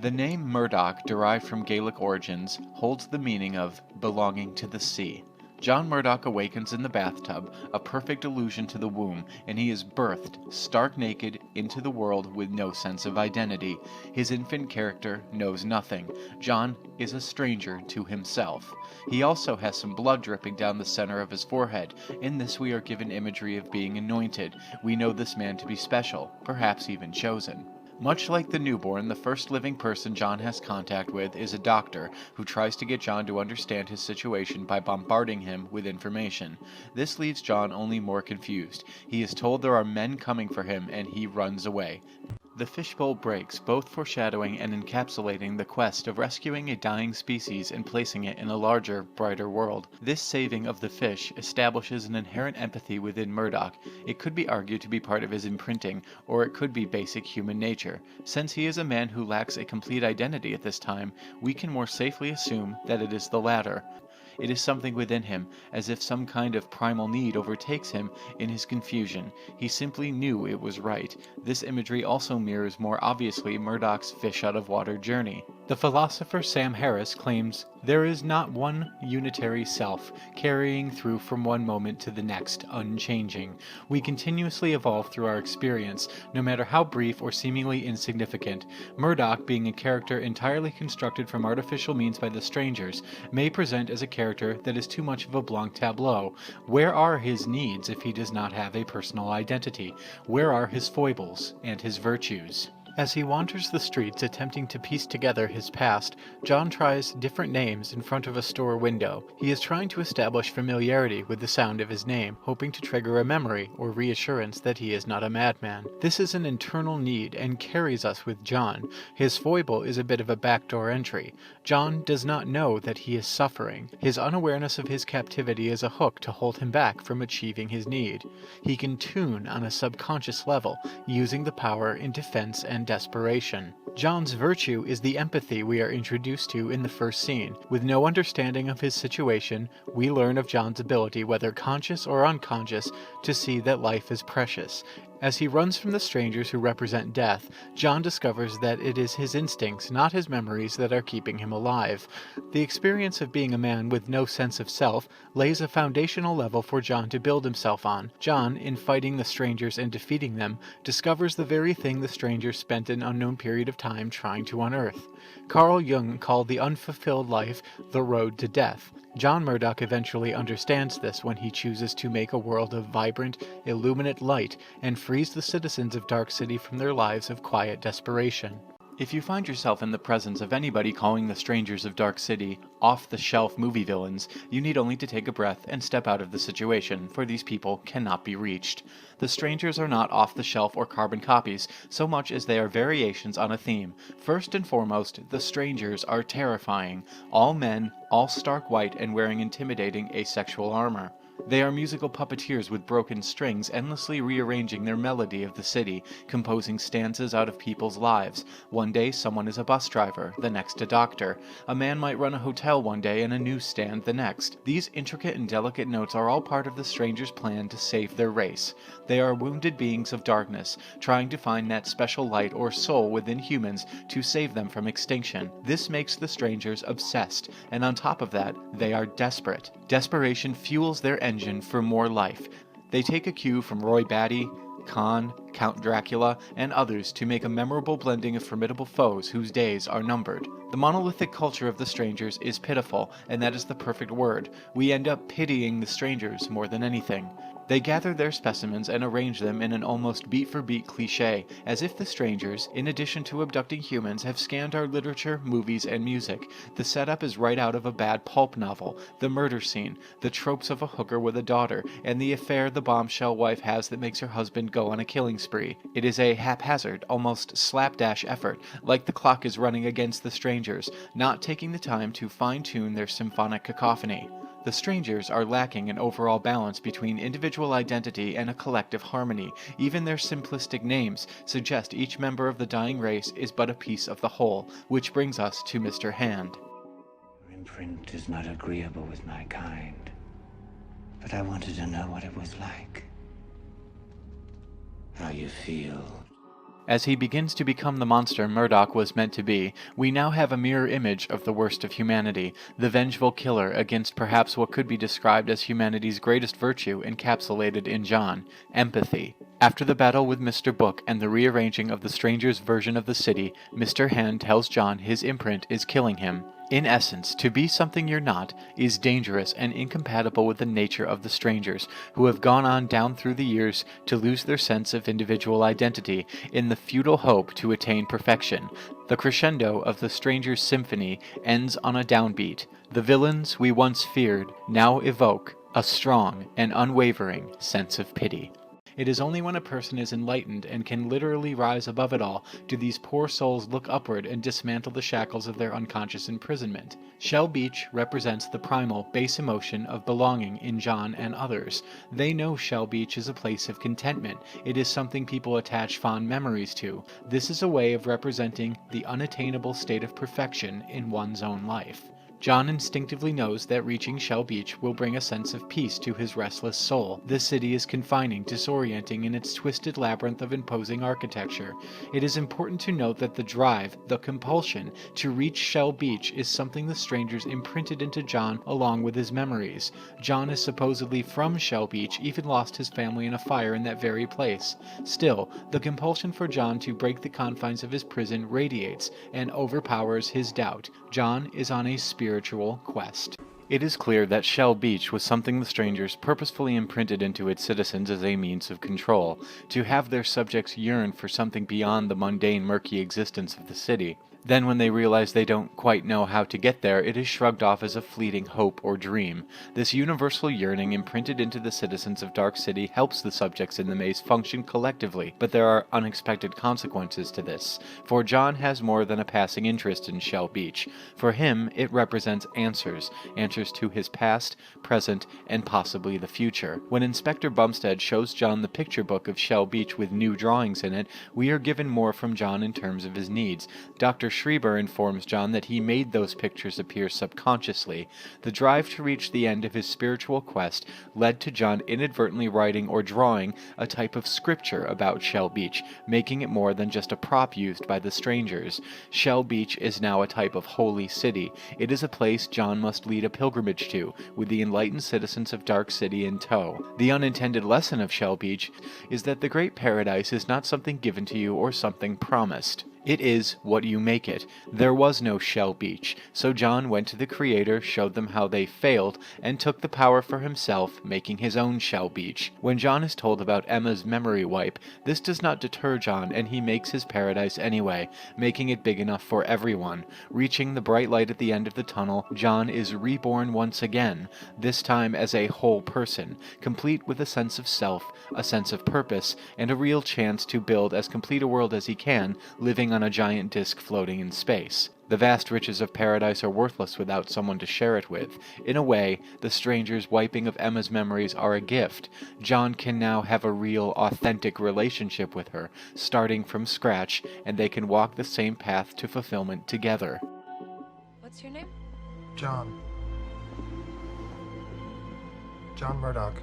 The name Murdoch, derived from Gaelic origins, holds the meaning of belonging to the sea. John Murdoch awakens in the bathtub, a perfect allusion to the womb, and he is birthed, stark naked, into the world with no sense of identity. His infant character knows nothing. John is a stranger to himself. He also has some blood dripping down the center of his forehead. In this we are given imagery of being anointed. We know this man to be special, perhaps even chosen. Much like the newborn, the first living person John has contact with is a doctor who tries to get John to understand his situation by bombarding him with information. This leaves John only more confused. He is told there are men coming for him and he runs away. The fishbowl breaks, both foreshadowing and encapsulating the quest of rescuing a dying species and placing it in a larger, brighter world. This saving of the fish establishes an inherent empathy within Murdoch. It could be argued to be part of his imprinting, or it could be basic human nature. Since he is a man who lacks a complete identity at this time, we can more safely assume that it is the latter. It is something within him, as if some kind of primal need overtakes him in his confusion. He simply knew it was right. This imagery also mirrors more obviously Murdoch's fish-out-of-water journey. The philosopher Sam Harris claims, "There is not one unitary self, carrying through from one moment to the next, unchanging. We continuously evolve through our experience, no matter how brief or seemingly insignificant. Murdoch, being a character entirely constructed from artificial means by the strangers, may present as a character that is too much of a blanc tableau. Where are his needs if he does not have a personal identity? Where are his foibles and his virtues?" As he wanders the streets attempting to piece together his past, John tries different names in front of a store window. He is trying to establish familiarity with the sound of his name, hoping to trigger a memory or reassurance that he is not a madman. This is an internal need and carries us with John. His foible is a bit of a backdoor entry. John does not know that he is suffering. His unawareness of his captivity is a hook to hold him back from achieving his need. He can tune on a subconscious level, using the power in defense and desperation. John's virtue is the empathy we are introduced to in the first scene. With no understanding of his situation, we learn of John's ability, whether conscious or unconscious, to see that life is precious. As he runs from the strangers who represent death, John discovers that it is his instincts, not his memories, that are keeping him alive. The experience of being a man with no sense of self lays a foundational level for John to build himself on. John, in fighting the strangers and defeating them, discovers the very thing the strangers spent an unknown period of time trying to unearth. Carl Jung called the unfulfilled life the road to death. John Murdoch eventually understands this when he chooses to make a world of vibrant, illuminate light and frees the citizens of Dark City from their lives of quiet desperation. If you find yourself in the presence of anybody calling the strangers of Dark City off-the-shelf movie villains, you need only to take a breath and step out of the situation, for these people cannot be reached. The strangers are not off-the-shelf or carbon copies, so much as they are variations on a theme. First and foremost, the strangers are terrifying. All men, all stark white and wearing intimidating asexual armor. They are musical puppeteers with broken strings, endlessly rearranging their melody of the city, composing stanzas out of people's lives. One day someone is a bus driver, the next a doctor. A man might run a hotel one day and a newsstand the next. These intricate and delicate notes are all part of the strangers' plan to save their race. They are wounded beings of darkness, trying to find that special light or soul within humans to save them from extinction. This makes the strangers obsessed, and on top of that, they are desperate. Desperation fuels their engine for more life. They take a cue from Roy Batty, Khan, Count Dracula, and others to make a memorable blending of formidable foes whose days are numbered. The monolithic culture of the strangers is pitiful, and that is the perfect word. We end up pitying the strangers more than anything. They gather their specimens and arrange them in an almost beat-for-beat cliché, as if the strangers, in addition to abducting humans, have scanned our literature, movies, and music. The setup is right out of a bad pulp novel. The murder scene, the tropes of a hooker with a daughter, and the affair the bombshell wife has that makes her husband go on a killing spree. It is a haphazard, almost slapdash effort, like the clock is running against the strangers, not taking the time to fine-tune their symphonic cacophony. The strangers are lacking in overall balance between individual identity and a collective harmony. Even their simplistic names suggest each member of the dying race is but a piece of the whole, which brings us to Mr. Hand. Your imprint is not agreeable with my kind, but I wanted to know what it was like. How you feel. As he begins to become the monster Murdoch was meant to be, we now have a mirror image of the worst of humanity, the vengeful killer against perhaps what could be described as humanity's greatest virtue encapsulated in John, empathy. After the battle with Mr. Book and the rearranging of the stranger's version of the city, Mr. Hand tells John his imprint is killing him. In essence, to be something you're not is dangerous and incompatible with the nature of the strangers, who have gone on down through the years to lose their sense of individual identity in the futile hope to attain perfection. The crescendo of the stranger's symphony ends on a downbeat. The villains we once feared now evoke a strong and unwavering sense of pity. It is only when a person is enlightened and can literally rise above it all do these poor souls look upward and dismantle the shackles of their unconscious imprisonment. Shell Beach represents the primal, base emotion of belonging in John and others. They know Shell Beach is a place of contentment. It is something people attach fond memories to. This is a way of representing the unattainable state of perfection in one's own life. John instinctively knows that reaching Shell Beach will bring a sense of peace to his restless soul. This city is confining, disorienting in its twisted labyrinth of imposing architecture. It is important to note that the drive, the compulsion, to reach Shell Beach is something the strangers imprinted into John along with his memories. John is supposedly from Shell Beach, even lost his family in a fire in that very place. Still, the compulsion for John to break the confines of his prison radiates and overpowers his doubt. John is on a spiritual quest. It is clear that Shell Beach was something the strangers purposefully imprinted into its citizens as a means of control, to have their subjects yearn for something beyond the mundane, murky existence of the city. Then when they realize they don't quite know how to get there, it is shrugged off as a fleeting hope or dream. This universal yearning imprinted into the citizens of Dark City helps the subjects in the maze function collectively, but there are unexpected consequences to this. For John has more than a passing interest in Shell Beach. For him, it represents answers to his past, present, and possibly the future. When Inspector Bumstead shows John the picture book of Shell Beach with new drawings in it, we are given more from John in terms of his needs. Dr. Schreiber informs John that he made those pictures appear subconsciously. The drive to reach the end of his spiritual quest led to John inadvertently writing or drawing a type of scripture about Shell Beach, making it more than just a prop used by the strangers. Shell Beach is now a type of holy city. It is a place John must lead a pilgrimage to, with the enlightened citizens of Dark City in tow. The unintended lesson of Shell Beach is that the great paradise is not something given to you or something promised. It is what you make it. There was no Shell Beach, so John went to the Creator, showed them how they failed, and took the power for himself, making his own Shell Beach. When John is told about Emma's memory wipe, this does not deter John, and he makes his paradise anyway, making it big enough for everyone. Reaching the bright light at the end of the tunnel, John is reborn once again, this time as a whole person, complete with a sense of self, a sense of purpose, and a real chance to build as complete a world as he can, living on a giant disk floating in space. The vast riches of paradise are worthless without someone to share it with. In a way, the stranger's wiping of Emma's memories are a gift. John can now have a real, authentic relationship with her, starting from scratch, and they can walk the same path to fulfillment together. What's your name? John Murdoch.